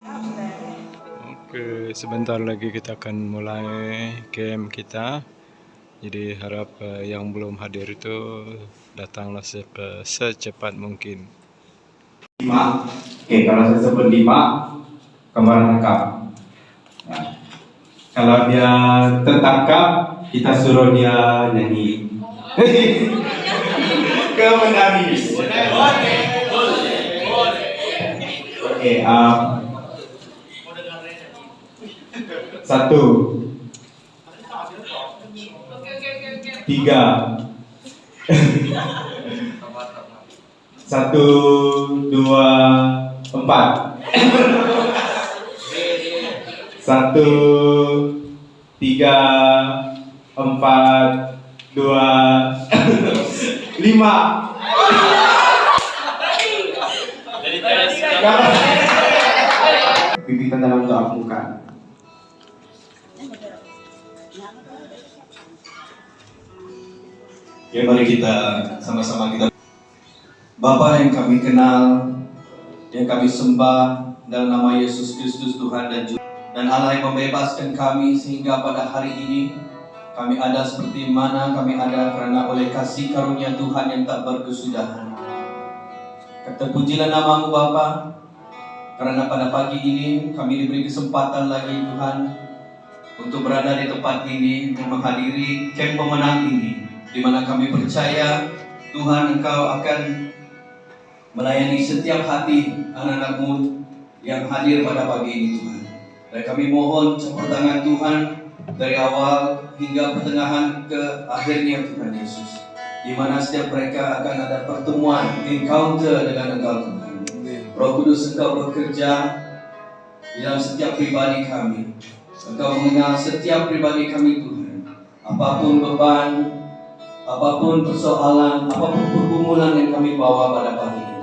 Oke, sebentar lagi kita akan mulai camp kita. Jadi harap yang belum hadir itu datanglah secepat mungkin. 5. Oke, kalau saya sebut 5, kemarin tangkap. Nah, kalau dia tertangkap, kita suruh dia nyanyi. Ke menangis. Oke, 1, 3, 1, 2, 4. 1, 3, 4, 2, 5. Pipitan dalam doa muka. Ya, mari kita sama-sama kita. Bapa yang kami kenal, yang kami sembah dalam nama Yesus Kristus Tuhan dan Allah yang membebaskan kami sehingga pada hari ini kami ada seperti mana kami ada karena oleh kasih karunia Tuhan yang tak berkesudahan. Terpujilah namamu Bapa, karena pada pagi ini kami diberi kesempatan lagi Tuhan untuk berada di tempat ini untuk menghadiri camp pemenang ini, di mana kami percaya Tuhan Engkau akan melayani setiap hati anak-anak-Mu yang hadir pada pagi ini Tuhan. Dan kami mohon campur tangan Tuhan dari awal hingga pertengahan ke akhirnya Tuhan Yesus, di mana setiap mereka akan ada pertemuan, encounter dengan Engkau Tuhan. Roh Kudus Engkau bekerja di dalam setiap pribadi kami. Engkau mengenal setiap pribadi kami Tuhan. Apapun beban, apapun persoalan, apapun pergumulan yang kami bawa pada pagi ini,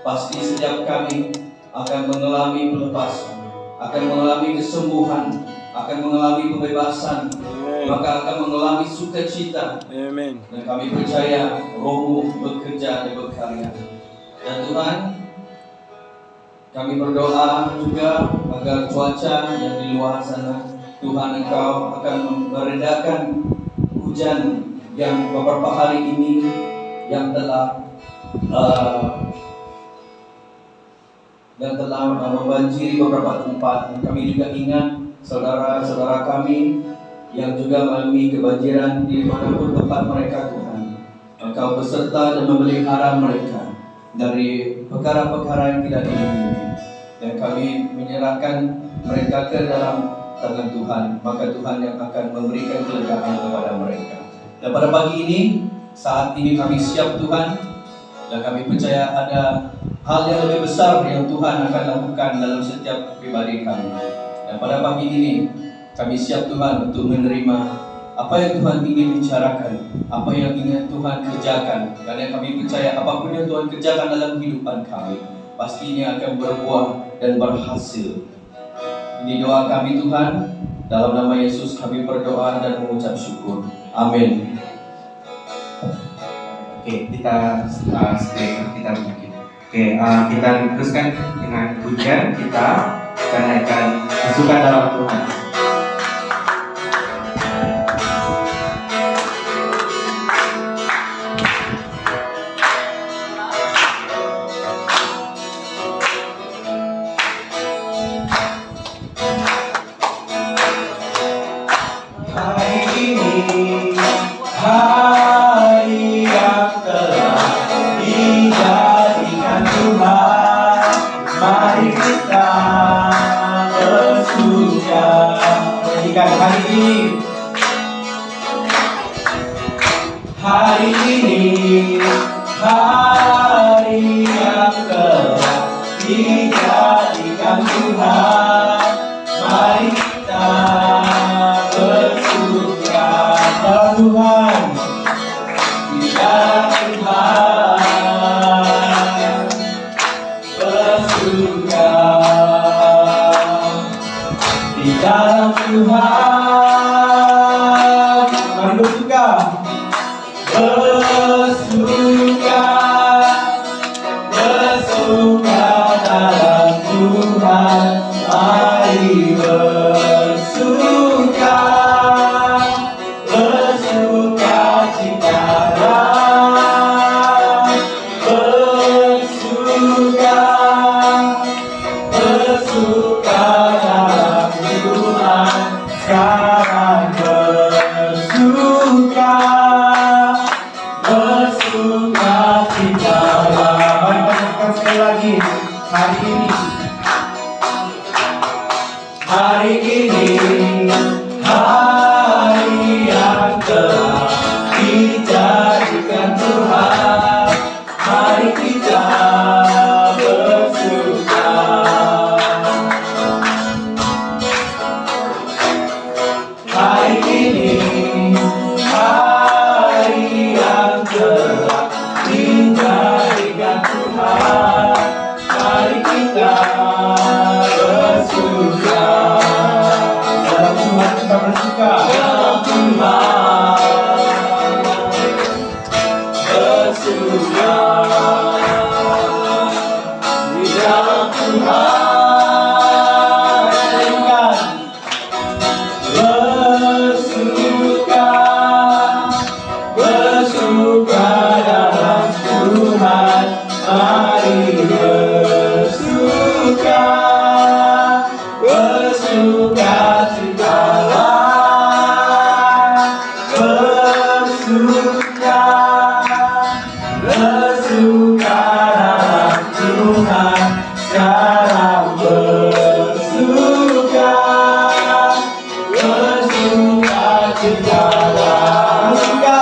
pasti setiap kami akan mengalami pelepasan, akan mengalami kesembuhan, akan mengalami pembebasan, maka akan mengalami sukacita. Amin. Dan kami percaya Roh-Mu bekerja dan berkarya. Dan Tuhan, kami berdoa juga agar cuaca yang di luar sana, Tuhan Engkau akan meredakan hujan yang beberapa hari ini yang telah membanjiri beberapa tempat. Kami juga ingat saudara-saudara kami yang juga mengalami kebanjiran di manapun tempat mereka Tuhan. Engkau beserta dan memelihara mereka dari perkara-perkara yang tidak diingini. Dan kami menyerahkan mereka ke dalam tangan Tuhan, maka Tuhan yang akan memberikan kelegaan kepada mereka. Dan pada pagi ini, saat ini kami siap Tuhan, dan kami percaya ada hal yang lebih besar yang Tuhan akan lakukan dalam setiap pribadi kami. Dan pada pagi ini, kami siap Tuhan untuk menerima apa yang Tuhan ingin bicarakan, apa yang ingin Tuhan kerjakan. Karena kami percaya apapun yang Tuhan kerjakan dalam kehidupan kami, pastinya akan berbuah dan berhasil. Ini doa kami Tuhan, dalam nama Yesus kami berdoa dan mengucap syukur. Amin. Oke, kita kita mungkin. Oke, kita teruskan dengan pujian kita akan naikkan kesukaan dalam Tuhan. Hari yang telah dijadikan Tuhan, mari kita bersuka menyanyikan hari ini. Hari ini, hari yang telah dijadikan Tuhan, mari kita bersuka Tuhan, tidak Tuhan, bersuka di dalam Tuhan, mari bersuka, bersuka, bersuka dalam Tuhan. sekarang bersuka cita. Mari kita nyanyikan sekali lagi hari ini hari yang telah dijadikan Tuhan. Mari kita bersuka. Hari ini hari yang telah dijadikan Tuhan. Mari kita bersuka. Dalam Tuhan kita bersuka. Dalam Tuhan bersuka. Di dalam Tuhan bersuka. Bersuka dalam Tuhan. Mari bersuka. Bersuka citalah. Bersuka. Bersuka dalam Tuhan. Sekarang bersuka. Bersuka citalah. Bersuka.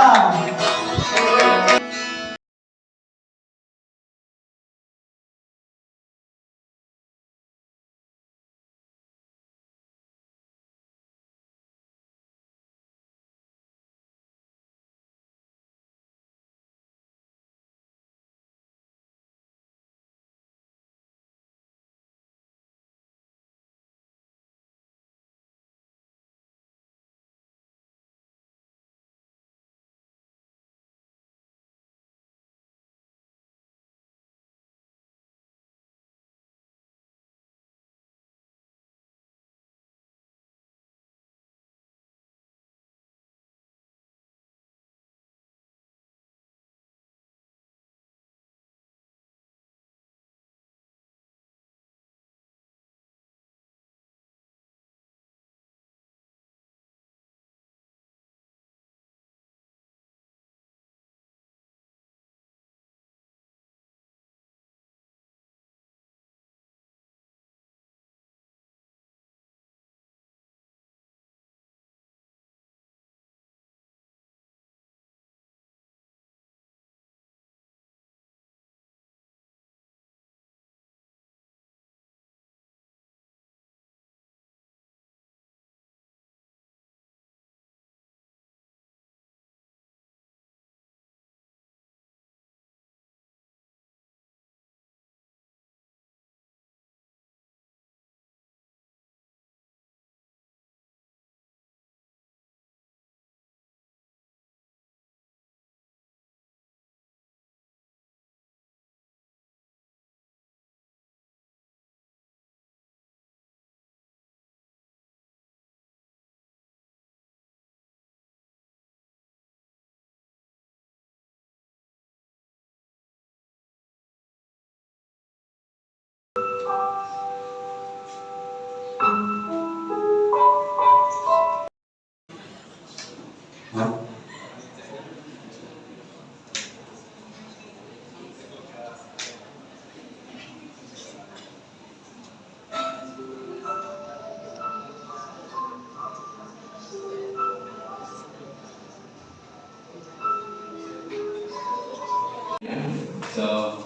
So,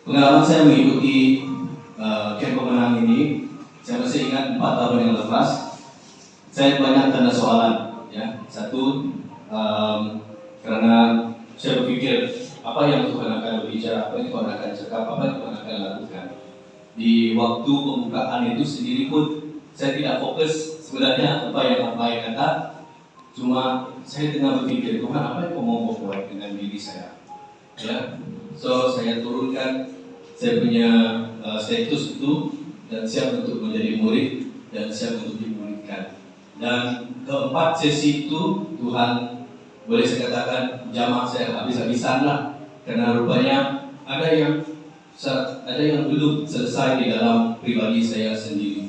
pengalaman saya mengikuti camp pemenang ini, saya masih ingat 4 tahun yang lepas, saya banyak tanda soalan. Ya, satu, karena saya berpikir apa yang Tuhan akan berbicara, apa yang Tuhan akan cakap, apa yang Tuhan akan lakukan. Di waktu pembukaan itu sendiri pun saya tidak fokus sebenarnya apa yang kata, cuma saya tengah berpikir Tuhan apa yang mau buat dengan diri saya. Ya, so saya turunkan saya punya status itu dan siap untuk menjadi murid dan siap untuk dimuridkan. Dan keempat sesi itu Tuhan boleh saya katakan jamaah saya habis-habisan lah, karena rupanya ada yang belum selesai di dalam pribadi saya sendiri.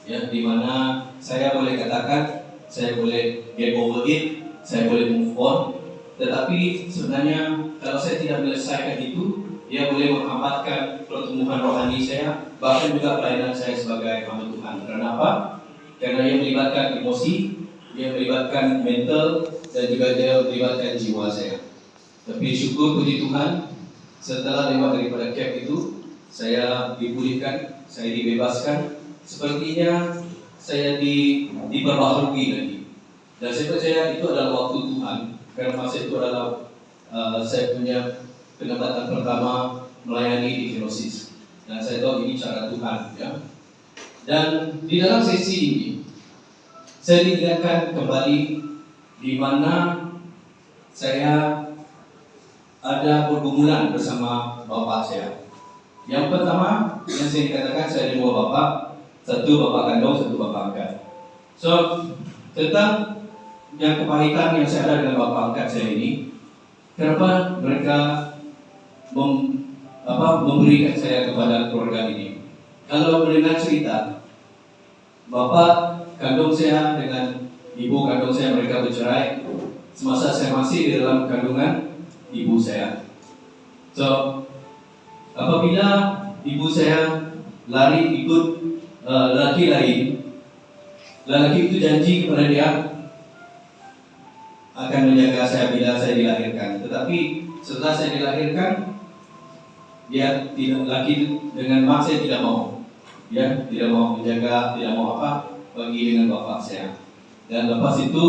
Ya, di mana saya boleh katakan, saya boleh get over it, saya boleh move on. Tetapi sebenarnya kalau saya tidak menyelesaikan itu, dia boleh menghambatkan pertumbuhan rohani saya, bahkan juga pelayanan saya sebagai hamba Tuhan. Kenapa? Karena dia melibatkan emosi, dia melibatkan mental, dan juga dia melibatkan jiwa saya. Tapi syukur puji Tuhan, setelah lewat daripada camp itu, saya dipulihkan, saya dibebaskan. Sepertinya saya diperbaharui lagi. Dan saya percaya itu adalah waktu Tuhan. Karena masa itu adalah saya punya penempatan pertama melayani di Kenosis. Dan saya tahu ini cara Tuhan, ya. Dan di dalam sesi ini, saya diingatkan kembali di mana saya ada pergumulan bersama bapak saya. Yang pertama, yang saya dikatakan saya ada dua bapak, satu bapak kandung, satu bapak angkat. So, tentang yang kepahitan yang saya ada dengan bapak angkat saya ini, kenapa mereka memberikan saya kepada keluarga ini? Kalau mendengar cerita, bapak kandung saya dengan ibu kandung saya mereka bercerai semasa saya masih di dalam kandungan ibu saya. So, apabila ibu saya lari ikut lelaki lain, lelaki itu janji kepada dia akan menjaga saya bila saya dilahirkan. Tetapi setelah saya dilahirkan, dia tidak lagi dengan mak saya tidak mau, ya tidak mau menjaga, tidak mau apa bagi dengan bapak saya. Dan lepas itu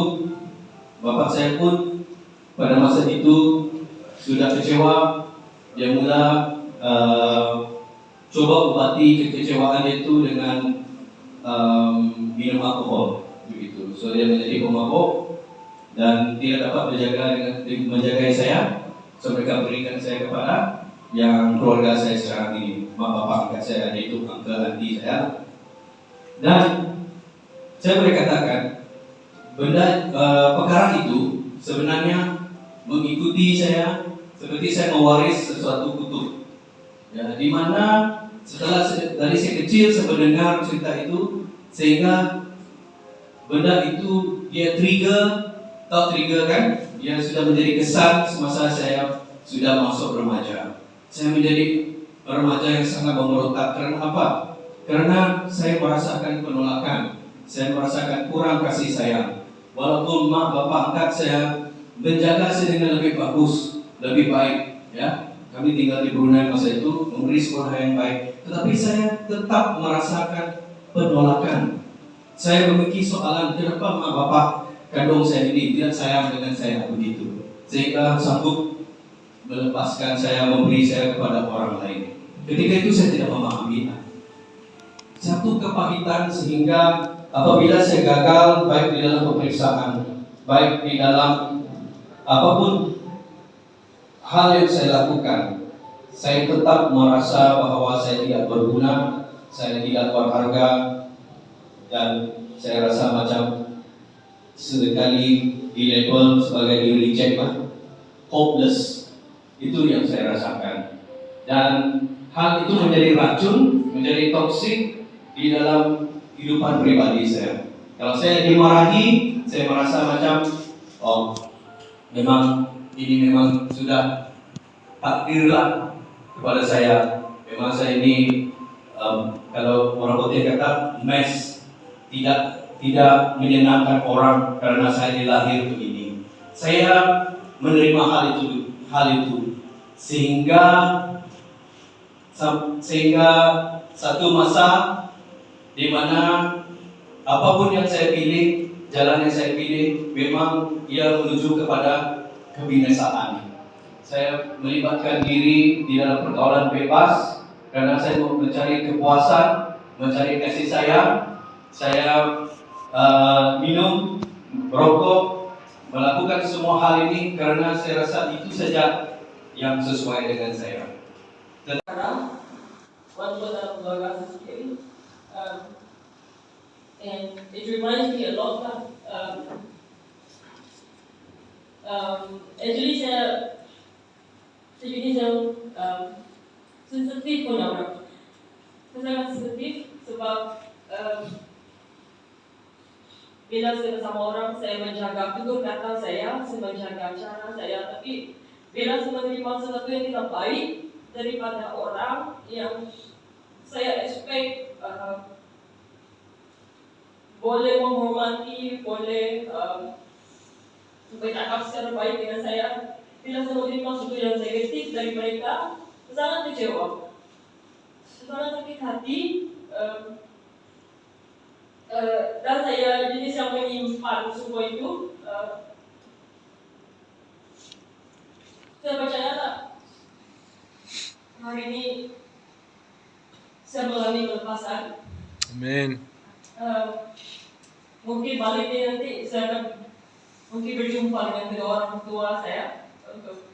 bapak saya pun pada masa itu sudah kecewa, dia mula coba obati kekecewaan itu dengan minum alkohol, begitu. So dia menjadi pemabuk dan tidak dapat menjaga saya. So mereka berikan saya kepada yang keluarga saya sekarang ini, mak bapak angkat saya, yaitu uncle auntie saya. Dan saya boleh katakan perkara itu sebenarnya mengikuti saya seperti saya mewaris sesuatu kutub, ya, di mana setelah dari saya kecil saya mendengar cerita itu, sehingga benda itu dia trigger kan, dia sudah menjadi kesan semasa saya sudah masuk remaja. Saya menjadi remaja yang sangat memberontak. Karena apa? Karena saya merasakan penolakan, saya merasakan kurang kasih sayang. Walaupun mak bapak angkat saya menjaga saya dengan lebih bagus, lebih baik, ya. Kami tinggal di Brunei masa itu, memberi sekolah yang baik, tetapi saya tetap merasakan penolakan. Saya memiliki soalan, kenapa mak bapak kandung saya ini tidak sayang dengan saya begitu, sehingga sanggup melepaskan saya, memberi saya kepada orang lain. Ketika itu saya tidak memahami satu kepahitan, sehingga apabila saya gagal baik di dalam pemeriksaan, baik di dalam apapun hal yang saya lakukan, saya tetap merasa bahwa saya tidak berguna, saya tidak berharga, dan saya rasa macam sekali di label sebagai di reject, hopeless. Itu yang saya rasakan. Dan hal itu menjadi racun, menjadi toksik di dalam kehidupan pribadi saya. Kalau saya dimarahi, saya merasa macam, oh, ini memang sudah takdirlah kepada saya. Memang saya ini, kalau orang putih kata mess, tidak menyenangkan orang karena saya dilahir begini. Saya menerima hal itu sehingga satu masa di mana apapun yang saya pilih, jalan yang saya pilih, memang ia menuju kepada kebinasaan. Saya melibatkan diri di dalam pergaulan bebas karena saya mau mencari kepuasan, mencari kasih sayang. Saya minum, merokok, melakukan semua hal ini karena saya rasa itu saja yang sesuai dengan saya. And it reminds me a lot of actually saya sensitif pun orang. Saya sangat sensitif sebab bila saya bersama orang, saya menjaga tutur kata saya menjaga cara saya. Tapi bila saya menerima sesuatu yang tidak baik daripada orang yang saya expect boleh menghormati, boleh bercakap secara baik dengan saya, bila saya menerima sesuatu yang negatif dari mereka, sangat kecewa, sangat sakit hati. Dan saya jenis yang menyimpan semua itu. Saya percaya hari ini saya mengalami pelepasan. Amin. Mungkin baliknya nanti saya akan mungkin berjumpa dengan kedua orang tua saya untuk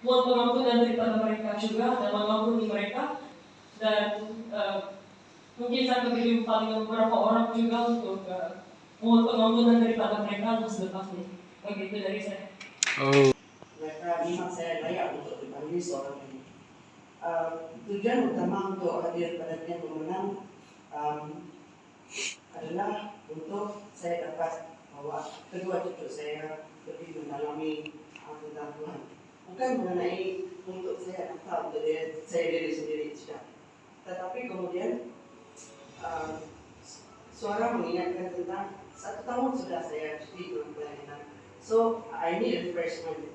mohon pengampunan daripada mereka juga dan mengampuni mereka, dan mungkin saya akan berjumpa dengan beberapa orang juga untuk mohon pengampunan daripada mereka untuk selepasnya. Begitu dari saya. Oh. Mereka memang saya layak untuk dipanggil seorang ini. Tujuan utama untuk hadir pada yang memenang adalah untuk saya dapat bawa kedua cucu saya lebih mendalami tentang Tuhan. Bukan mengenai untuk saya daftar untuk saya diri sendiri tidak. Tetapi kemudian suara mengingatkan tentang 1 tahun sudah saya di dalam pelayanan. So I need refreshment.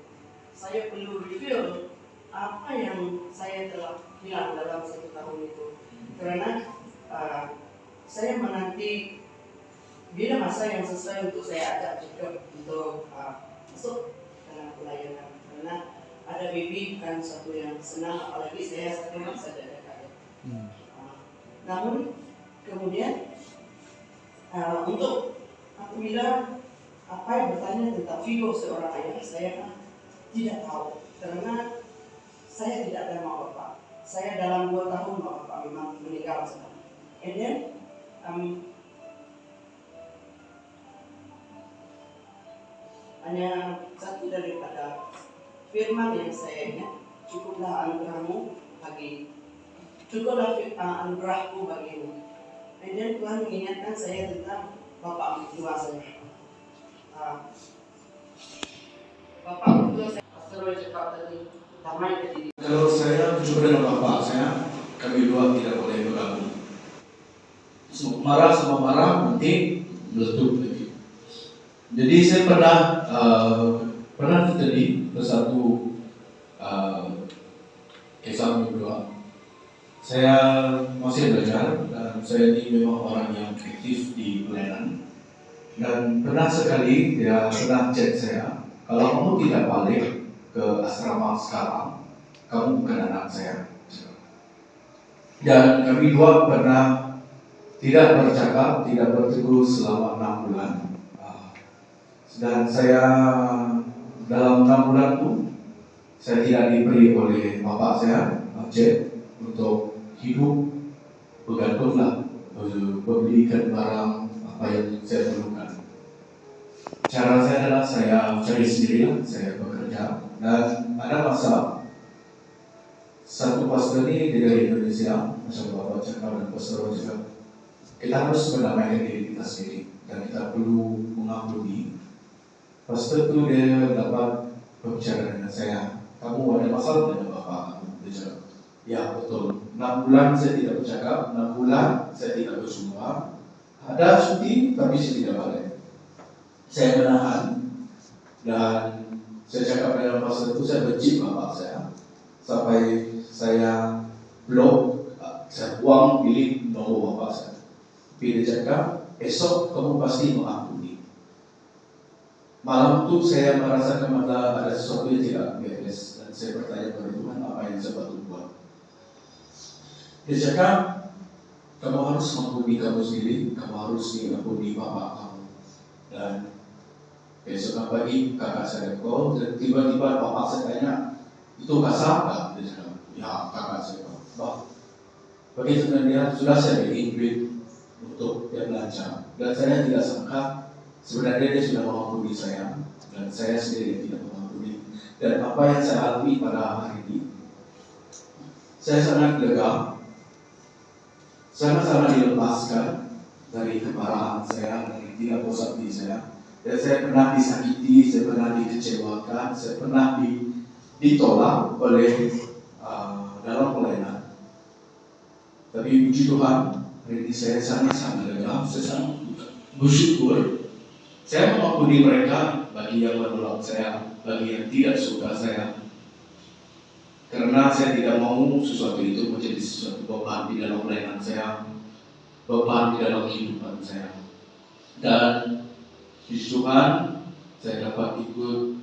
Saya perlu reveal apa yang saya telah hilang dalam 1 tahun itu. Karena saya menanti bila masa yang sesuai untuk saya ajak juga untuk masuk dalam pelayanan. Karena ada baby bukan sesuatu yang senang, apalagi saya sekarang saja ada kaget. Namun kemudian untuk apabila apa yang bertanya tentang figur seorang ayah, saya tidak tahu karena saya tidak ada mak bapak. Saya dalam 2 tahun mak bapak memang meninggal sudah. And then hanya satu daripada firman yang saya ingat, cukuplah anugerahmu anugerahku bagimu. And then Tuhan mengingatkan saya tentang bapak mertua saya. Bapak mertua saya, Pastor Roy cakap tadi, damai ke diri. Kalau saya berjumpa dengan bapak saya, kami dua tidak boleh bergabung. Marah sama marah nanti meletup lagi. Jadi saya pernah terjadi bersatu kisah berdua. Saya masih belajar dan saya ini memang orang yang aktif di pelayanan. Dan pernah sekali dia pernah chat saya, kalau kamu tidak balik ke asrama sekarang, kamu bukan anak saya. Dan kami dua pernah tidak bercakap, tidak bertegur selama 6 bulan. Dan saya dalam 6 bulan itu saya tidak diberi oleh bapak saya budget untuk hidup, bergantunglah, membelikan barang apa yang saya perlukan. Cara saya adalah saya cari sendiri, saya bekerja. Dan ada masa satu pastor ini dari Indonesia, macam bapak cakap dan pastor cakap, kita harus mendamaikan diri kita sendiri dan kita perlu mengampuni. Pastor itu dia dapat berbicara dengan saya, kamu ada masalah dengan bapak kamu? Dia cakap, ya betul, 6 bulan saya tidak bercakap, 6 bulan saya tidak berjumpa, ada cuti tapi saya tidak balik. Saya menahan dan saya cakap dengan pastor itu, saya benci bapak saya sampai saya blok, saya buang bilik nomor bapak saya. Tapi dia cakap, esok kamu pasti mengampuni. Malam itu saya merasakan ada sesuatu yang tidak beres dan saya bertanya kepada Tuhan apa yang saya patut buat. Dia cakap, kamu harus mengampuni kamu sendiri, kamu harus mengampuni bapak kamu. Dan besok pagi kakak saya call dan tiba-tiba bapak saya tanya, itu kasar tak? Dia cakap, ya kakak saya call. Begitu dengan dia, sudah saya beri duit untuk dia belanja. Dan saya tidak sangka sebenarnya dia sudah mengampuni saya dan saya sendiri yang tidak mengampuni. Dan apa yang saya alami pada hari ini, saya sangat lega, sangat-sangat dilepaskan dari kemarahan saya, dari tidak puas hati saya. Dan saya pernah disakiti, saya pernah dikecewakan, saya pernah ditolak oleh dalam pelayanan. Tapi puji Tuhan, hari ini saya sangat-sangat lega, saya sangat bersyukur. Saya mengampuni mereka bagi yang menolak saya, bagi yang tidak suka saya. Karena saya tidak mau sesuatu itu menjadi sesuatu beban di dalam pelayanan saya, beban di dalam kehidupan saya. Dan puji Tuhan, saya dapat ikut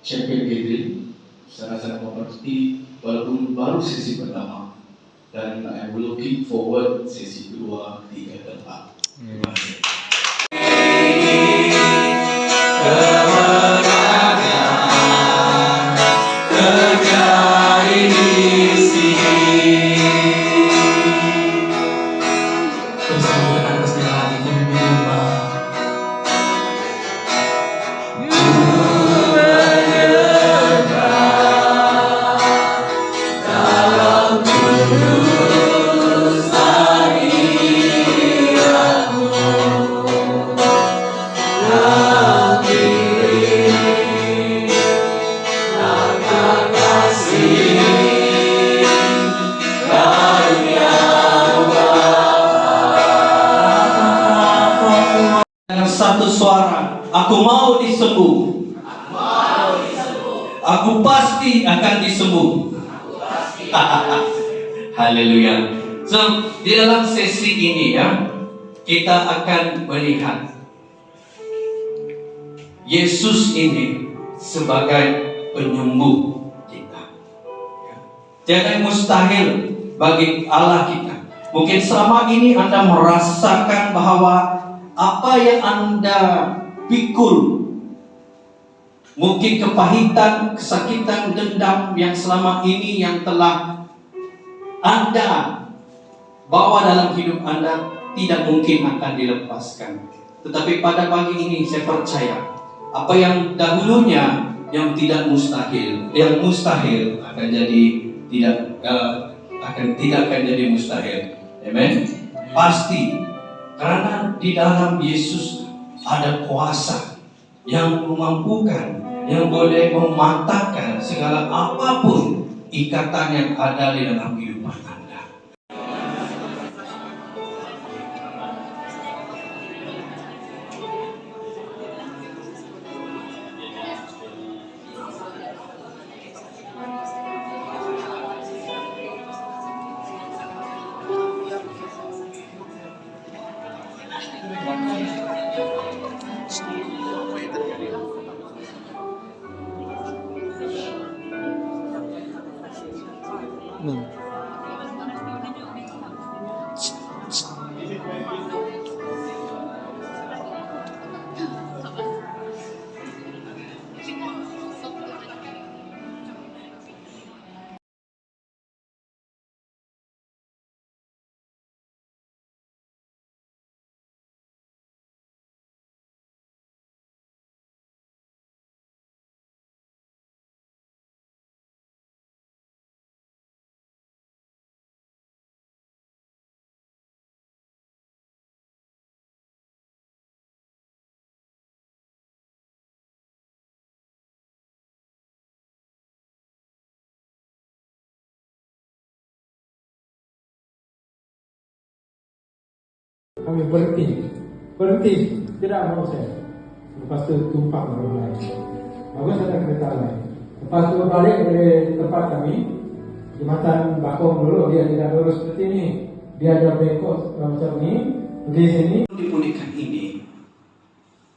Champion Gathering. Saya sangat mengerti walaupun baru sesi pertama. Dan I'm looking forward sesi kedua, ketiga, dan empat. Terima kasih. Satu suara, aku mau disembuh. Aku pasti akan disembuh. Haleluya. So, di dalam sesi ini ya, kita akan melihat Yesus ini sebagai penyembuh kita. Jadi mustahil bagi Allah kita. Mungkin selama ini Anda merasakan bahwa apa yang Anda pikul, mungkin kepahitan, kesakitan, dendam yang selama ini yang telah Anda bawa dalam hidup Anda, tidak mungkin akan dilepaskan. Tetapi pada pagi ini saya percaya apa yang dahulunya yang tidak mustahil, yang mustahil akan jadi tidak akan jadi mustahil. Amen. Pasti. Karena di dalam Yesus ada kuasa yang memampukan, yang boleh mematahkan segala apapun ikatan yang ada di dalam kehidupan Anda. Kami berhenti, tidak mau saya. Lepas itu tumpah ke orang lain. Bagus ada kereta lain. Lepas itu balik dari tempat kami, jembatan Bakong dulu, dia tidak lurus seperti ini. Dia ada bengkok macam ini, di sini. Dipulihkan ini,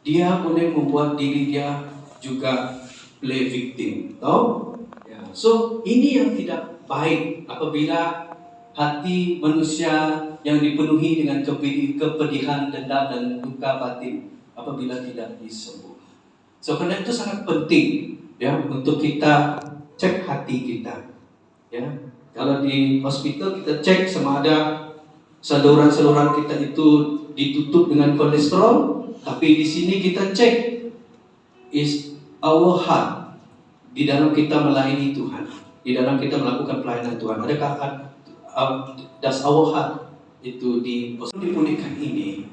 dia boleh membuat diri dia juga play victim, tahu? Ya. So ini yang tidak baik apabila hati manusia yang dipenuhi dengan kepedihan, dendam dan duka batin apabila tidak disembuh. So karena itu sangat penting ya untuk kita cek hati kita. Ya, kalau di hospital kita cek sama ada saluran-saluran kita itu ditutup dengan kolesterol, tapi di sini kita cek is our heart, di dalam kita melayani Tuhan, di dalam kita melakukan pelayanan Tuhan. Adakah does our heart itu dipulihkan ini,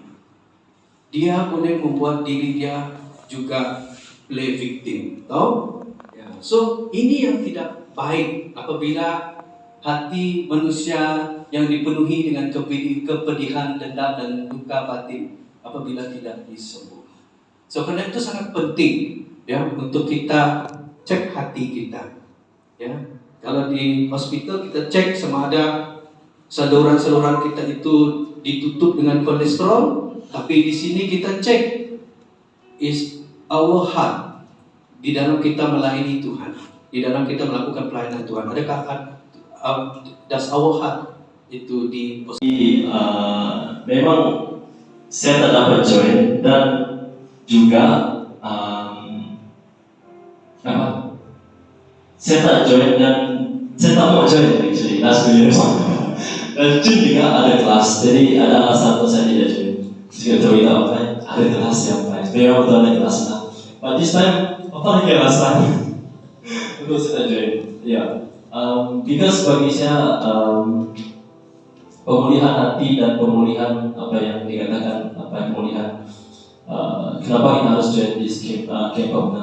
dia boleh membuat diri dia juga play victim. Tahu? Ya. So ini yang tidak baik apabila hati manusia yang dipenuhi dengan kepedihan, dendam dan duka batin apabila tidak disembuhkan. So karena itu sangat penting ya untuk kita cek hati kita. Ya, kalau di hospital kita cek sama ada saluran-saluran kita itu ditutup dengan kolesterol, tapi di sini kita cek is our heart di dalam kita melayani Tuhan, di dalam kita melakukan pelayanan Tuhan. Adakah does our heart itu di memang saya tak dapat join dan juga saya tak join dan saya tak mau join actually last 2 years. Dan juga ada kelas, jadi ada alasan untuk saya tidak join. Jika tahu itu apa? Ada kelas yang baik. Memang betul ada kelas lah. But this time apa lagi alasan untuk saya join? Ya, because bagi saya pemulihan hati dan pemulihan apa yang dikatakan pemulihan. Kenapa kita harus join this camp of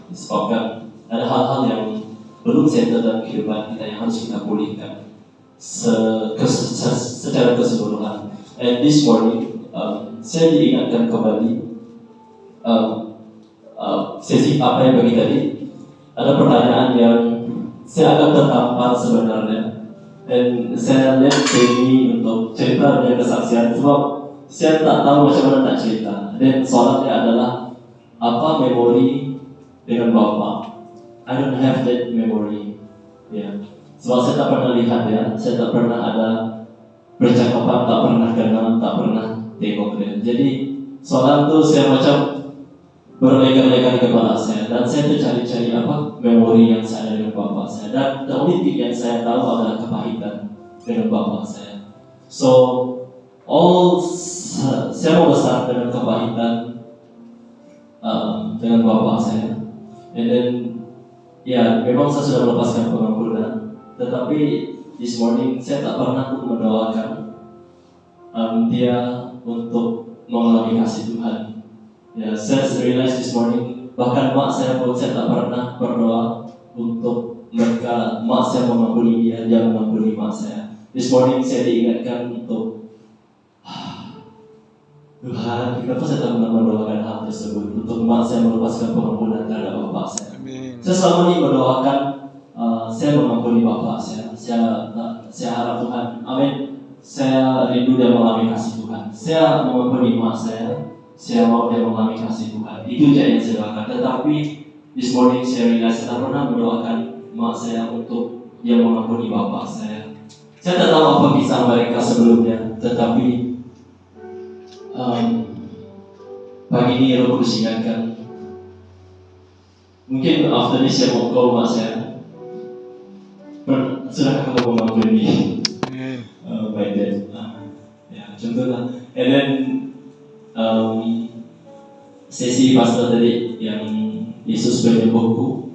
disebabkan ada hal-hal yang belum settle dalam kehidupan kita yang harus kita pulihkan secara keseluruhan. And this morning, saya diingatkan kembali sesi apa yang bagi tadi. Ada pertanyaan yang saya agak tertampar sebenarnya. Dan saya lihat ini untuk cerita dan kesaksian sebab saya tak tahu macam mana nak cerita. Dan soalnya adalah apa memori dengan Bapa. I don't have that memory. Ya. Sebab saya tak pernah lihat dia, saya tak pernah ada percakapan, tak pernah kenal, tak pernah tengok dia. Jadi soalan tu saya macam berlega-lega di kepala saya dan saya tercari-cari apa memori yang saya ada dengan Bapa saya. Dan the only thing yang saya tahu adalah kepahitan dengan Bapa saya. So saya mau besar dengan kepahitan dengan Bapa saya. And then ya, memang saya sudah melepaskan pengampunan, tetapi this morning saya tak pernah mendoakan dia untuk mengalami kasih Tuhan. Ya, saya realize this morning bahkan mak saya pun saya tak pernah berdoa untuk mereka mak saya mengampuni dia mengampuni mak saya. This morning saya diingatkan untuk Tuhan, kenapa saya tak pernah mendoakan hal tersebut untuk mak saya melepaskan pengampunan terhadap bapak saya. Saya selama ini mendoakan saya mengampuni bapak saya. Saya harap Tuhan, amin. Saya rindu dia mengalami kasih Tuhan. Saya mengampuni mak saya mau dia mengalami kasih Tuhan. Itu saja yang saya doakan. Tetapi this morning saya realize saya tak pernah mendoakan mak saya untuk dia mengampuni bapak saya. Saya tak tahu apa kisah mereka sebelumnya, tetapi pagi ini Roh Kudus ingatkan. Mungkin after this saya mau call mak saya. Sudah kamu mengampuni my dad. Ya, contohlah. And then sesi pastor tadi yang Yesus menyembuhku.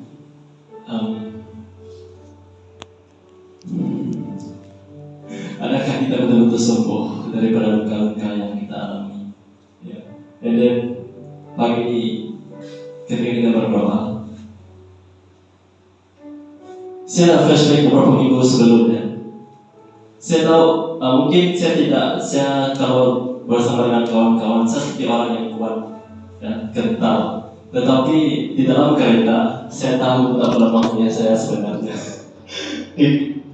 Adakah kita betul-betul sembuh daripada luka-luka yang kita alami? Ya. And then pagi ini ketika kita berdoa, saya ada flashback beberapa minggu sebelumnya. Saya tahu mungkin saya kalau bersama dengan kawan-kawan saya seperti orang yang kuat dan kental. Tetapi di dalam kereta saya tahu betapa lemahnya saya sebenarnya.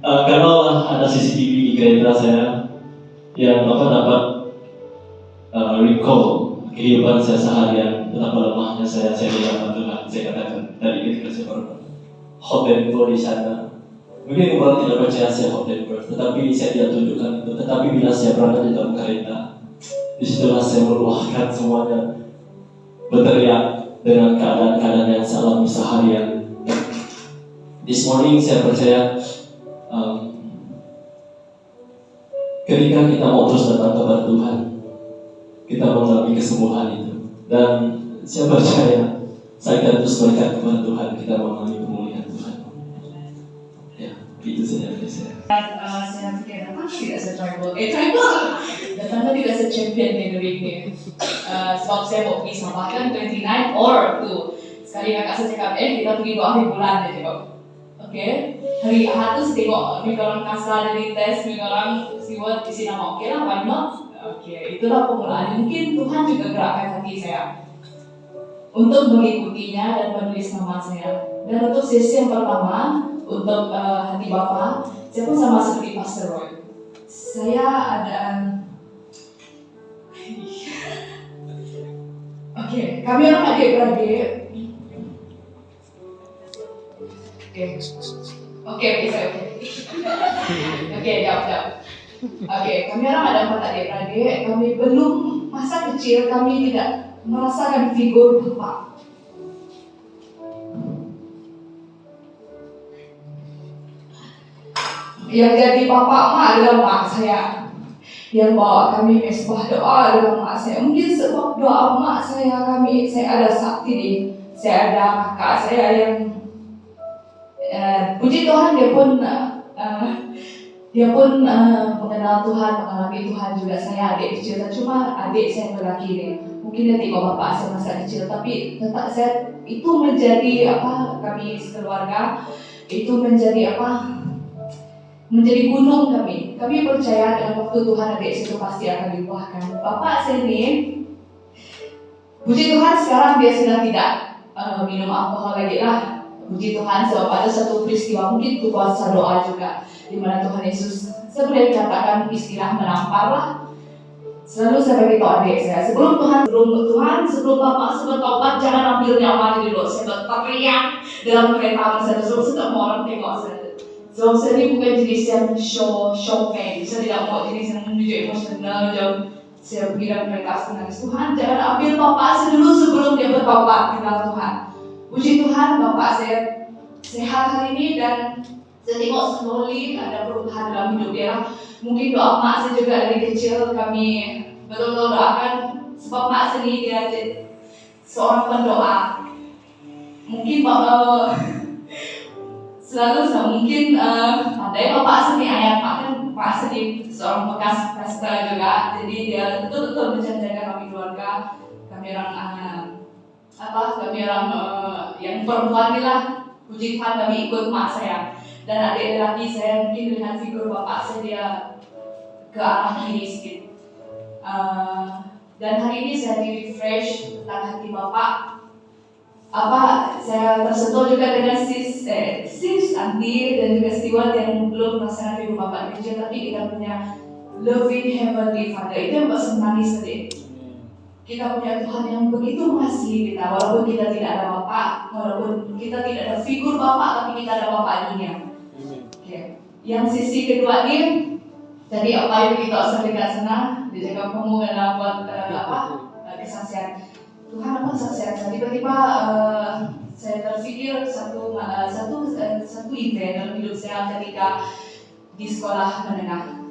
Kalau ada CCTV di kereta saya yang dapat recall kehidupan saya seharian, betapa lemahnya saya di hadapan Tuhan. Saya katakan tadi ketika saya berdoa, hot and cold di sana. Mungkin orang tidak percaya saya hot and cold, tetapi saya tidak tunjukkan itu. Tetapi bila saya berada di dalam kereta, disitulah saya meluahkan semuanya, berteriak dengan keadaan-keadaan yang saya alami seharian. This morning saya percaya ketika kita mau terus datang kepada Tuhan, kita mengalami kesembuhan itu. Dan saya percaya saya akan terus berkat kepada Tuhan, kita mengalami pemulihan Tuhan. Ya, itu saja dari saya. Saya fikir datang tidak se-tribal. Datangnya tidak se-champion di negeri ini. Sebab saya mau pergi sama bahkan 29 or tuh. Sekali kakak saya cakap, kita pergi 2 hari bulan dia cakap. Okay. Hari Ahad tu saya tengok mereka orang kasar dari tes, mereka orang siwat isi nama. Okay lah, why not? Okay, itulah permulaan. Mungkin Tuhan juga gerakkan hati saya untuk mengikutinya dan menulis nama saya. Dan untuk sesi yang pertama, untuk hati Bapa, saya pun sama seperti Pastor Roy. Saya ada, kami orang adik-beradik. Jawab. Kami orang ada 4 adik-beradik. Kami belum masa kecil kami tidak merasakan figur Bapa. Yang jadi Bapa Mak adalah mak saya. Yang bawa kami mesbah doa adalah mak saya. Mungkin sebab doa mak saya ada sakti ni. Saya ada kakak saya yang puji Tuhan dia pun mengenal Tuhan, mengalami Tuhan juga. Saya adik kecil, cuma adik saya lelaki ni. Mungkin dia tengok bapak saya masa kecil, tapi tetap saya itu menjadi kami sekeluarga itu menjadi menjadi gunung kami. Kami percaya dalam waktu Tuhan adik itu pasti akan diubahkan. Bapak saya ni, puji Tuhan sekarang dia sudah tidak minum alkohol lagi lah. Puji Tuhan, sebab ada satu peristiwa mungkin itu kuasa doa juga, di mana Tuhan Yesus sebenarnya dikatakan istilah menampar lah. Selalu saya beritahu adik saya, sebelum Bapak bertobat, jangan ambil nyawa dulu. Saya berteriak dalam kereta saya, sebab saya tak mau orang tengok saya. Sebab saya ini bukan jenis yang show fan. Saya tidak mau jenis yang menunjuk emosional. Saya pergi dalam kereta menangis, Tuhan jangan ambil Bapak saya dulu sebelum dia bertobat kenal Tuhan. Puji Tuhan, Bapak saya sehat hari ini dan saya tengok slowly ada perubahan dalam hidup dia. Mungkin doa mak saya juga dari kecil kami betul-betul doakan, sebab mak saya ini dia seorang pendoa. Mungkin mungkin ada yang Bapak saya ni ayat mak kan, Pak saya seorang bekas pastor juga, jadi dia betul-betul menjaga kami keluarga, kami orang yang perempuan ni lah. Puji Tuhan kami ikut mak saya dan adik lelaki saya. Mungkin dengan figur bapak saya dia ke arah kiri sikit. Dan hari ini saya di-refresh tentang hati bapak. Saya tersentuh juga dengan sis Anti dan juga Stewart yang belum merasakan figur bapak kerja, tapi kita punya loving heavenly Father. Itu yang buat menangis tadi. Kita punya Tuhan yang begitu mengasihi kita, walaupun kita tidak ada Bapa, walaupun kita tidak ada figur Bapa, tapi kita ada Bapa dunia. Okay. Yang sisi kedua ni, tadi apa yang kita observ dekat sana, dia cakap kamu adalah buat kesaksian. Tuhan apa kesaksian? Tiba-tiba saya terfikir satu event dalam hidup saya ketika di sekolah menengah.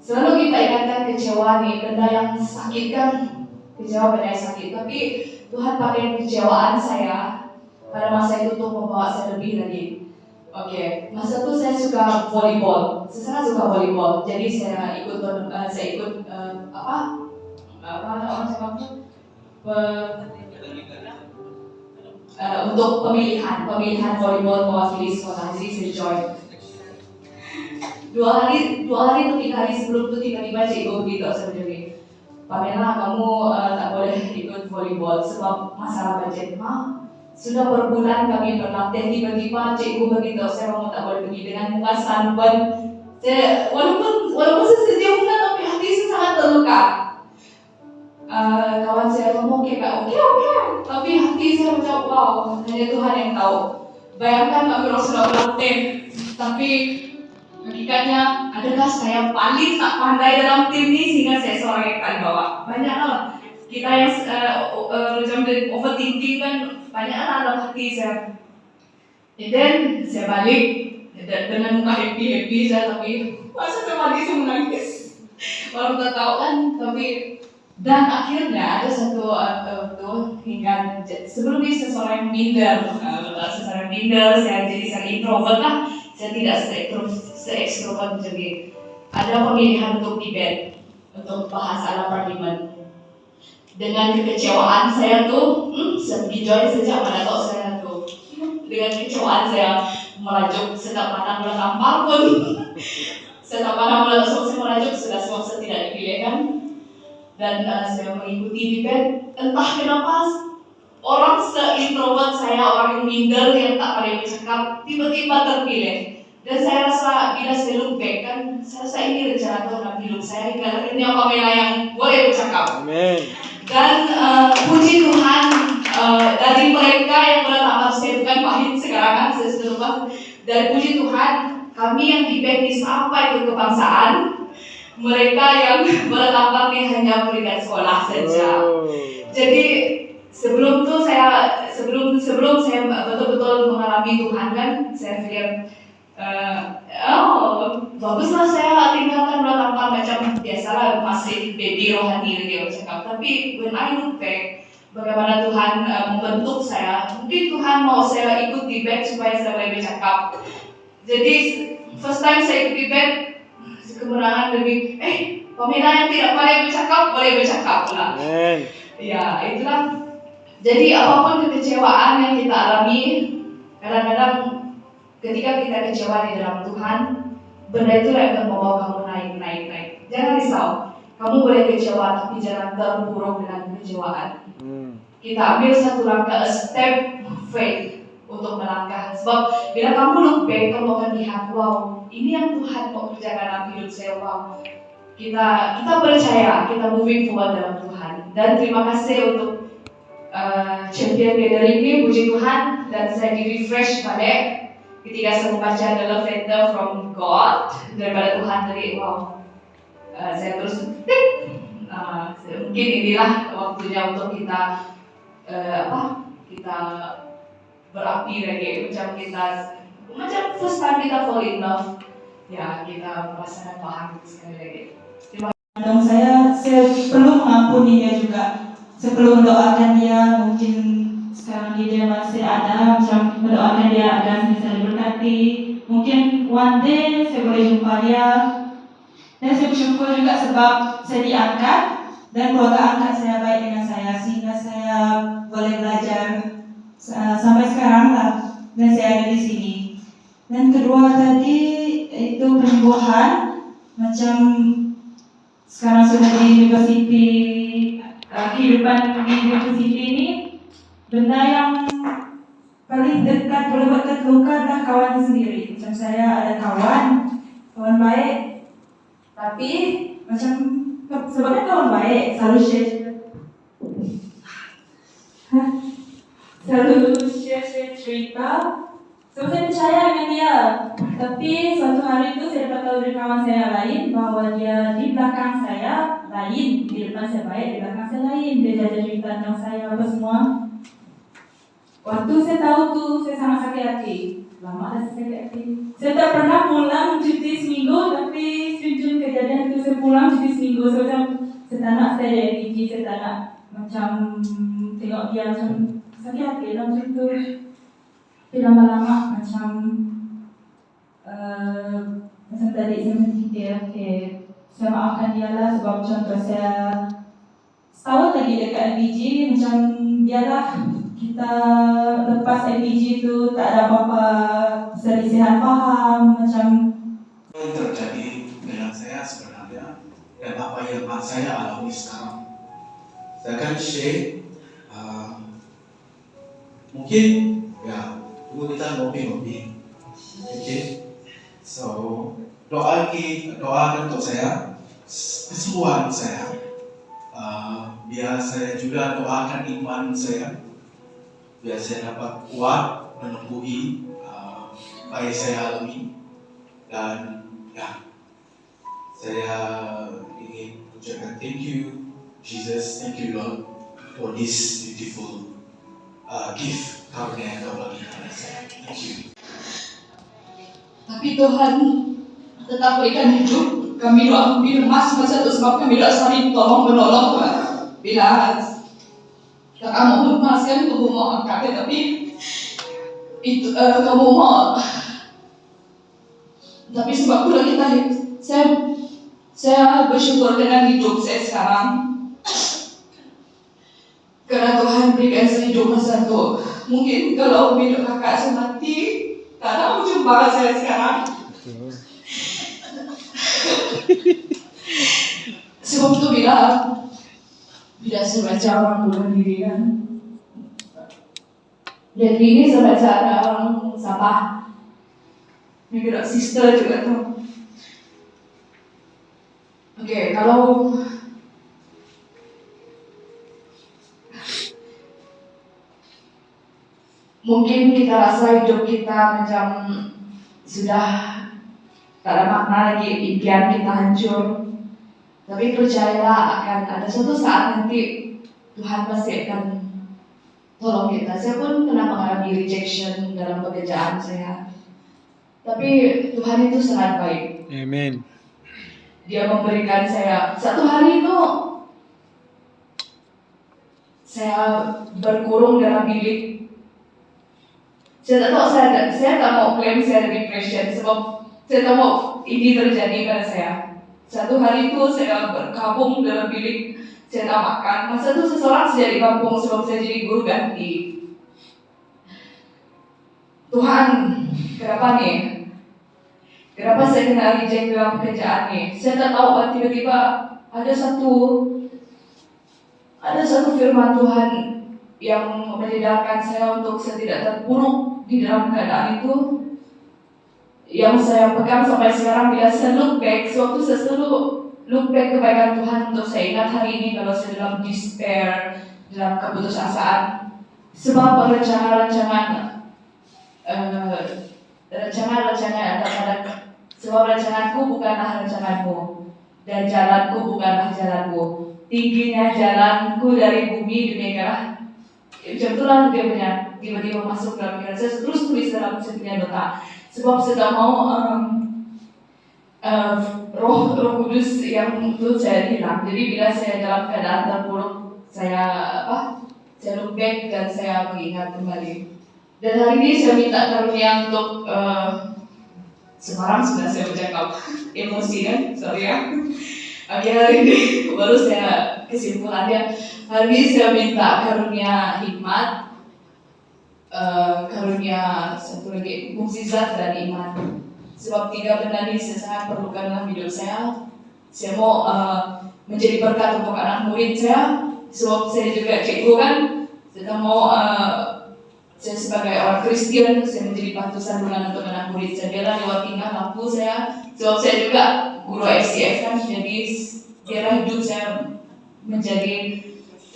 Selalu kita ingatkan kecewa nih, benda yang sakit kan, kecewa benda yang sakit. Tapi Tuhan pakai kecewaan saya pada masa itu untuk membawa saya lebih lagi. Masa itu saya suka volleyball, saya sangat suka volleyball. Jadi saya ikut orang cakap untuk pemilihan volleyball mewakili sekolah. Jadi saya join. Dua hari atau 3 hari sebelum itu tiba-tiba cikgu beritahu sebenarnya, Pamela kamu tak boleh ikut volleyball sebab masalah budget. Sudah berbulan kami berlatih, tiba-tiba cikgu beritahu saya kamu tak boleh pergi dengan muka sunburn. Walaupun saya senyum tapi hati saya sangat terluka. Kawan saya ngomong okey, tapi hati saya macam wow, hanya Tuhan yang tahu. Bayangkan kami orang sudah berlatih, tapi hakikatnya, adakah saya paling tak pandai dalam tim ni sehingga saya seorang yang paling bawah? Banyaklah kita yang macam overthinking kan, banyaklah dalam hati saya. Dan saya balik dengan muka happy saya, tapi masa saya balik saya menangis. Walaupun tak tahu kan, tapi dan akhirnya ada satu hingga sebelum ini saya seorang yang minder, saya jadi introvert lah. saya tidak se-ekstrovert macam ni. Ada pemilihan untuk debate, untuk bahas ala parlimen. Dengan kekecewaan saya tuh, joy sejak mana tahu saya tuh. Dengan kekecewaan saya merajuk sedap mana bulan tampar pun. Sedap mana bulan saya merajuk sudah semasa tidak dipilih kan. Dan saya mengikuti debate. Entah kenapa orang se-introvert saya, orang yang minder yang tak pandai bercakap, tiba-tiba terpilih. Dan saya rasa bila saya look back kan, saya rasa ini rencana Tuhan dalam hidup saya hingga akhirnya Pamela yang boleh bercakap. Amin. Dan puji Tuhan dari mereka yang bertambah, saya bukan pahit sekarang kan, saya sudah lupa. Dan puji Tuhan kami yang debate sampai ke kebangsaan, mereka yang bertambah ni hanya peringkat sekolah saja. Jadi sebelum saya betul-betul mengalami Tuhan kan, saya fikir baguslah saya tinggalkan bertambah macam biasalah masih baby rohani dia bercakap. Tapi when I look back, bagaimana Tuhan membentuk saya, mungkin Tuhan mau saya ikut debate supaya saya boleh bercakap. Jadi first time saya ikut debate, kemenangan lebih Pamela yang tidak boleh bercakap pula. Ya itulah. Jadi apapun kekecewaan yang kita alami, kadang-kadang ketika kita kecewa di dalam Tuhan, benda itu yang akan membawa kamu naik. Jangan risau, kamu boleh kecewa tapi jangan terpuruk dengan kekecewaan. Kita ambil satu langkah, a step faith untuk melangkah. Sebab bila kamu look back, kamu akan lihat, wow, ini yang Tuhan mau kerjakan dalam hidup saya. Wow, kita percaya, kita moving forward dalam Tuhan. Dan terima kasih untuk champion gathering ini, puji Tuhan. Dan saya di-refresh balik ketika saya membaca the love letter from God daripada Tuhan tadi. Wow, saya terus mungkin inilah waktunya untuk kita kita berapi lagi, macam first time kita fall in love, ya kita merasakan paham sekali lagi. Saya perlu mengampuni dia juga. Saya perlu mendoakan dia, mungkin sekarang dia masih ada, macam mendoakan dia agar bisa diberkati. Mungkin one day saya boleh jumpa dia. Dan saya bersyukur juga sebab saya diangkat dan keluarga angkat saya baik dengan saya, sehingga saya boleh belajar sampai sekarang lah, dan saya ada di sini. Dan kedua tadi itu penyembuhan, macam sekarang sudah di university, kehidupan di university ini, benda yang paling dekat boleh buat terluka adalah kawan sendiri. Macam saya ada kawan baik, tapi macam sebabnya kawan baik selalu share cerita. So saya percaya dengan dia. Tapi suatu hari itu saya dapat tahu dari kawan saya lain bahwa dia di belakang saya lain, di depan saya baik, di belakang saya lain. Dia jaga cerita tentang saya apa semua. Waktu saya tahu tu saya sangat sakit hati. Lama dah saya sakit hati. Saya tak pernah pulang cuti seminggu, tapi sejujurnya kejadian itu saya pulang cuti seminggu. So macam saya tak nak saya LPG, saya tak nak macam tengok dia macam sakit hati lah macam tu. Tapi lama-lama macam tadi saya fikir, saya maafkan dia lah sebab contoh saya setahun lagi dekat LPG, macam biarlah kita lepas LPG tu tak ada apa-apa perselisihan faham macam. Yang terjadi dengan saya sebenarnya dan apa yang saya alami sekarang, saya akan share mungkin ya dulu kita ngopi-ngopi, so doakan untuk saya kesembuhan saya, biar saya juga doakan iman saya, biar saya dapat kuat menempuhi apa yang saya alami. Dan ya, saya ingin ucapkan thank you Jesus, thank you Lord for this beautiful gift karunia yang Kau bagi kepada saya. Thank you. Tapi Tuhan tetap berikan hidup. Kami doa lemas macam itu sebab kami doa saling tolong menolong Tuhan. Bila kamu lemaskan tubuh mau angkat, tapi itu kamu mau Tapi sebab itulah saya bersyukur dengan hidup saya sekarang. Karena Tuhan berikan saya hidup masa itu. Mungkin kalau hidup kakak saya mati, tak tahu jumpa saya sekarang. Sebab itu bila saya baca orang bunuh diri kan. Dan ini saya baca ada orang Sabah. Ini kira sister juga tuh. Oke, kalau mungkin kita rasa hidup kita macam sudah tak ada makna lagi, impian kita hancur. Tapi percayalah akan ada suatu saat nanti Tuhan pasti akan tolong kita. Saya pun pernah mengalami rejection dalam pekerjaan saya. Tapi Tuhan itu sangat baik. Amin. Dia memberikan saya satu hari itu saya berkurung dalam bilik. Saya tak tahu, saya tak mau klaim saya depression sebab saya tak mau ini terjadi pada saya. Satu hari itu saya berkabung dalam bilik, saya tak makan. Masa itu seseorang saya di kampung sebab saya jadi guru ganti. Tuhan, kenapa nih? Kenapa saya kena reject dalam pekerjaan nih? Saya tak tahu, tiba-tiba ada satu firman Tuhan yang menyadarkan saya untuk saya tidak terpuruk di dalam keadaan itu. Yang saya pegang sampai sekarang bila saya look back, sewaktu saya selalu look back kebaikan Tuhan untuk saya ingat hari ini kalau saya dalam despair, dalam keputusasaan. Sebab rancangan ada pada sebab rancanganku bukanlah rancanganmu dan jalanku bukanlah jalanmu. Tingginya jalanku dari bumi demikianlah. Macam itulah dia punya tiba-tiba masuk dalam pikiran saya. Terus tulis dalam saya punya nota. Sebab saya tak mau Roh Kudus yang itu saya hilang. Jadi bila saya dalam keadaan terpuruk, saya look back dan saya mengingat kembali. Dan hari ini saya minta karunia untuk Semarang sudah saya bercakap emosi kan, sorry ya. Oke, hari ini baru saya kesimpulannya. Hari ini saya minta karunia hikmat, karunia satu lagi mukjizat dan iman. Sebab tiga benda ini saya sangat perlukan dalam hidup saya. Saya mau menjadi berkat untuk anak murid saya. Sebab saya juga cikgu kan, saya mau saya sebagai orang Kristen, saya menjadi batu sandungan untuk anak murid saya. Biarlah lewat tingkah laku saya. Sebab saya juga guru FCF kan, jadi biarlah hidup saya menjadi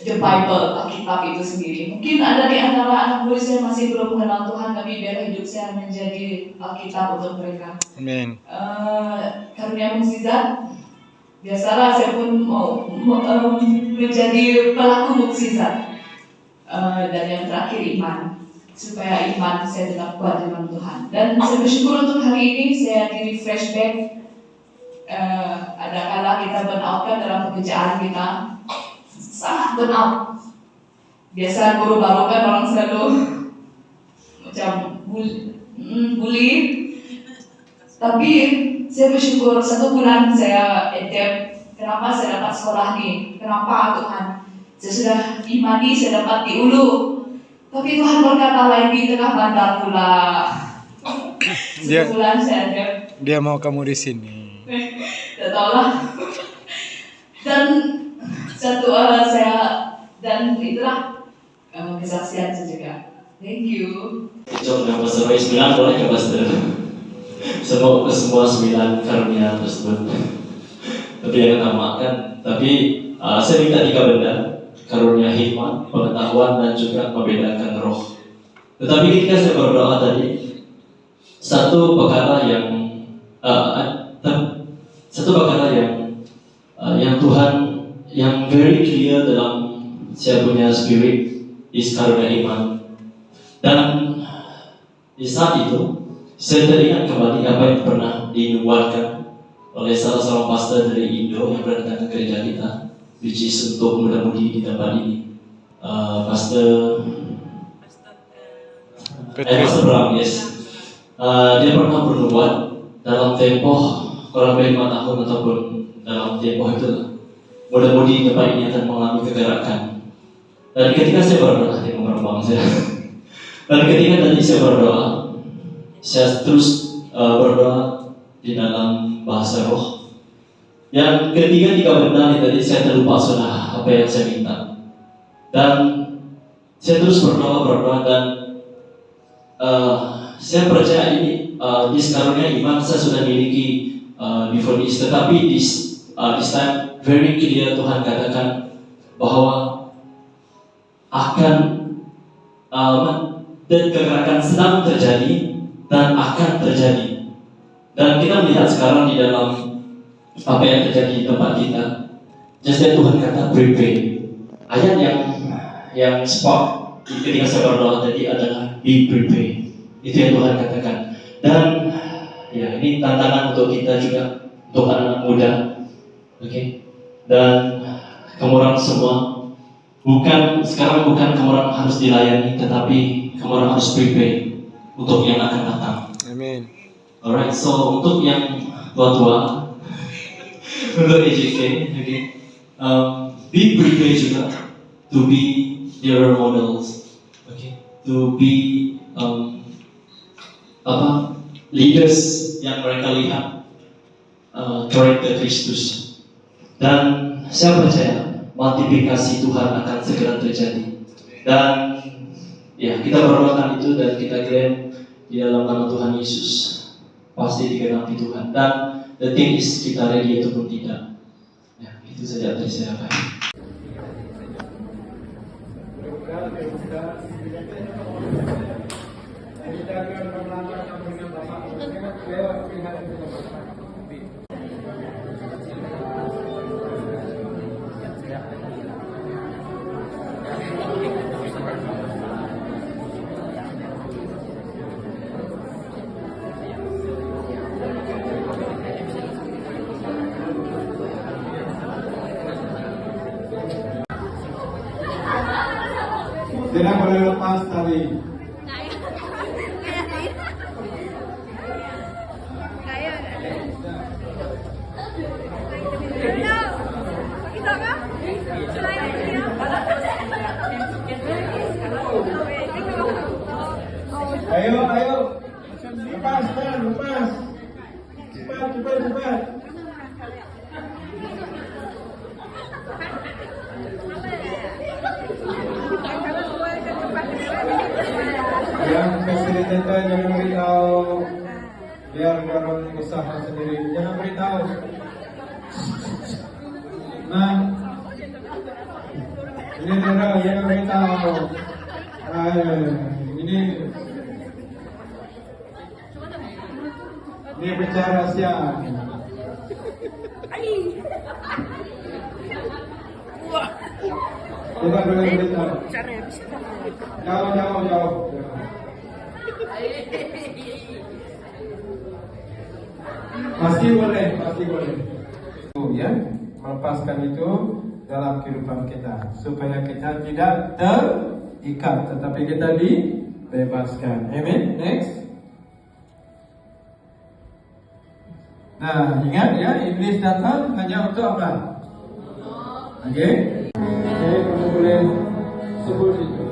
The Bible, Alkitab itu sendiri. Mungkin ada di antara anak murid saya masih belum mengenal Tuhan, tapi biarlah hidup saya menjadi Alkitab untuk mereka. Amin. Karunia mukjizat, biasalah saya pun mau menjadi pelaku mukjizat. Dan yang terakhir iman, supaya iman saya tetap kuat dengan Tuhan. Dan saya bersyukur untuk hari ini saya di refresh back. Ada kala kita burn out kan dalam pekerjaan kita. Sangat burn out. Biasa guru baru kan orang selalu macam bully. Tapi saya bersyukur 1 bulan saya adapt. Kenapa saya dapat sekolah nih? Kenapa Tuhan? Saya sudah imani, saya dapat di Ulu. Tapi Tuhan berkata lain di tengah bandar pula. 1 bulan saya adapt. Dia mau kamu di sini. Tak tahulah. Dan satu saya dan itulah kesaksian saya juga. Thank you. Coba yang Pastor Roy 9 boleh ke Pastor? Semua 9 karunia tersebut. Tapi yang namakan. Tapi saya minta 3 benda: karunia hikmat, pengetahuan, dan juga membedakan roh. Tetapi ketika saya berdoa tadi, satu perkara yang Tuhan yang very clear dalam saya punya spirit is karunia iman. Dan di saat itu saya teringat kembali apa yang pernah dinubuatkan oleh salah seorang pastor dari Indo yang pernah datang ke gereja kita, which is untuk muda-mudi di tempat ini. Pastor Bram, yes. Dia pernah bernubuat dalam tempo kurang lebih 5 tahun ataupun dalam tempo itu mudah-mudi tempat ini akan mengalami kegerakan. Dan ketika saya berdoa, dan ketika tadi saya berdoa, saya terus berdoa di dalam bahasa roh. Yang ketiga 3 benda tadi saya terlupa sudah apa yang saya minta. Dan saya terus berdoa dan saya percaya ini di sekarangnya iman saya sudah miliki before this, tetapi this time very clear Tuhan katakan bahwa akan dan kegerakan sedang terjadi dan akan terjadi. Dan kita melihat sekarang di dalam apa yang terjadi di tempat kita. Jadi Tuhan kata prepare. Ayat yang spark ketika saya berdoa tadi adalah be prepared. Itu yang Tuhan katakan. Dan ya ini tantangan untuk kita juga, untuk anak-anak muda. Oke. Dan kamu orang semua sekarang bukan kamu orang harus dilayani, tetapi kamu orang harus prepare untuk yang akan datang. Amin. Alright, so untuk yang tua-tua, untuk EJK, okay, be prepared juga to be their models, okay, to be leaders yang mereka lihat karakter Kristus. Dan saya percaya multiplikasi Tuhan akan segera terjadi. Dan ya kita berdoakan itu dan kita klaim di dalam nama Tuhan Yesus pasti digenapi Tuhan. Dan the thing is kita ready ataupun tidak. Ya itu saja dari saya Pak. Tidak boleh lepas tali. Ayo, lepas, lepas. Cepat. Yang fasilitator jangan beritahu, biar orang usaha sendiri, jangan beritahu. Nah, ini dia jangan beritahu. Ini bicara siapa? Tidak boleh beritahu. Jauh. Pasti boleh. Ya, melepaskan itu dalam kehidupan kita supaya kita tidak terikat, tetapi kita dibebaskan. Amin. Next. Nah, ingat ya, iblis datang hanya untuk apa? Oke, kamu boleh sebut itu.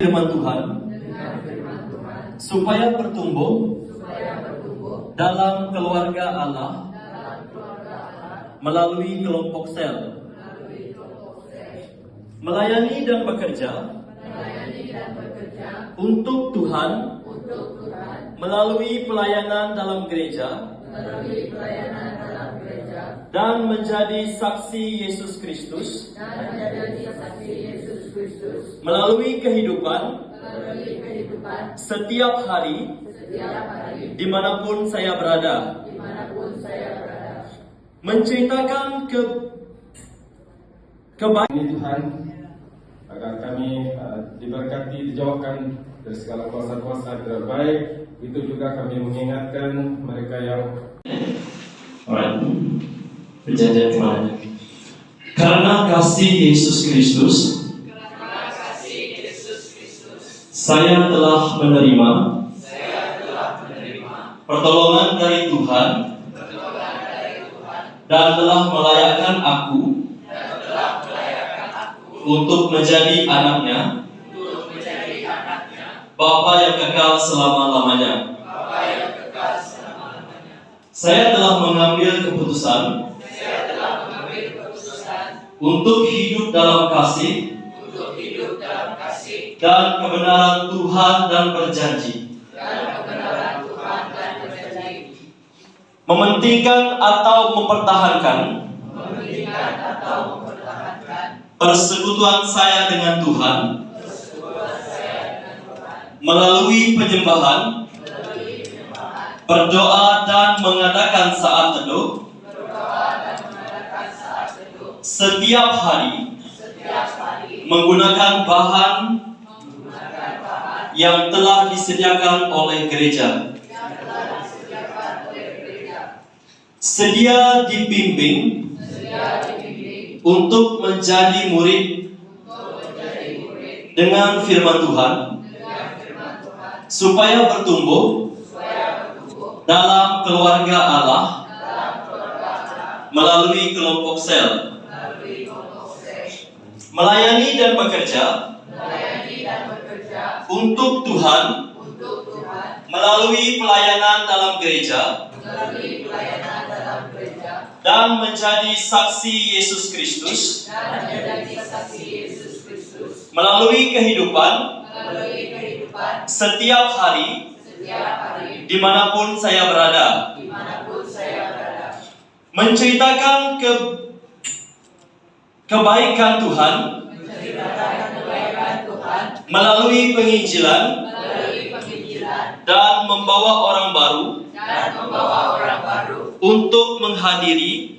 Firman Tuhan supaya bertumbuh dalam keluarga Allah melalui kelompok sel, melayani dan bekerja untuk Tuhan melalui pelayanan dalam gereja dan menjadi saksi Yesus Kristus melalui kehidupan setiap hari dimanapun saya berada, menceritakan kebaikan Ini Tuhan, agar kami diberkati, dijauhkan dari segala kuasa-kuasa terbaik. Itu juga kami mengingatkan mereka yang Alright. Perjanjian kemana? Karena kasih Yesus Kristus, saya telah menerima pertolongan dari Tuhan dan telah melayakkan aku untuk menjadi anaknya, Bapa yang kekal selama-lamanya. Saya telah mengambil keputusan untuk hidup dalam kasih dan kebenaran Tuhan dan berjanji mementingkan atau mempertahankan persekutuan saya dengan Tuhan melalui penyembahan, berdoa dan mengadakan saat teduh setiap hari menggunakan bahan yang telah disediakan oleh gereja. Sedia dibimbing untuk menjadi murid dengan firman Tuhan supaya bertumbuh dalam keluarga Allah melalui kelompok sel, melayani dan bekerja untuk Tuhan melalui pelayanan dalam gereja dan menjadi saksi Yesus Kristus melalui kehidupan setiap hari dimanapun saya berada, menceritakan kebaikan Tuhan melalui penginjilan dan membawa orang baru untuk menghadiri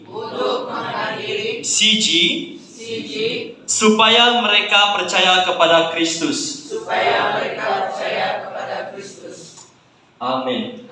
CG supaya mereka percaya kepada Kristus. Amin.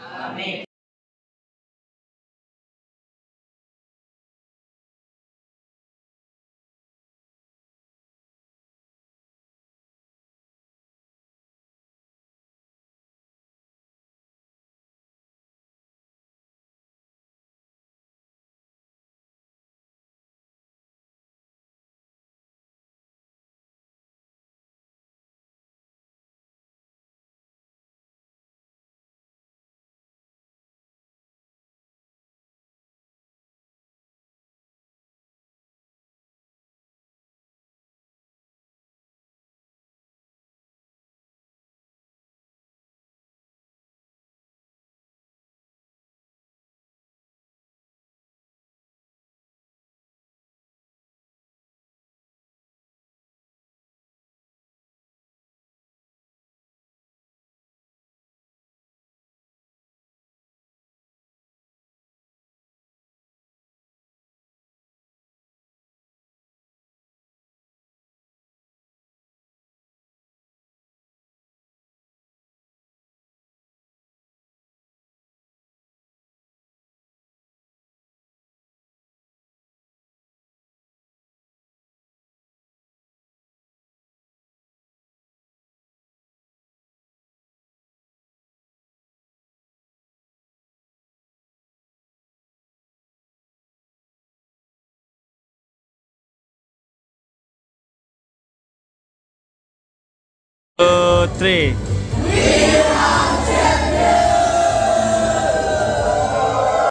Three.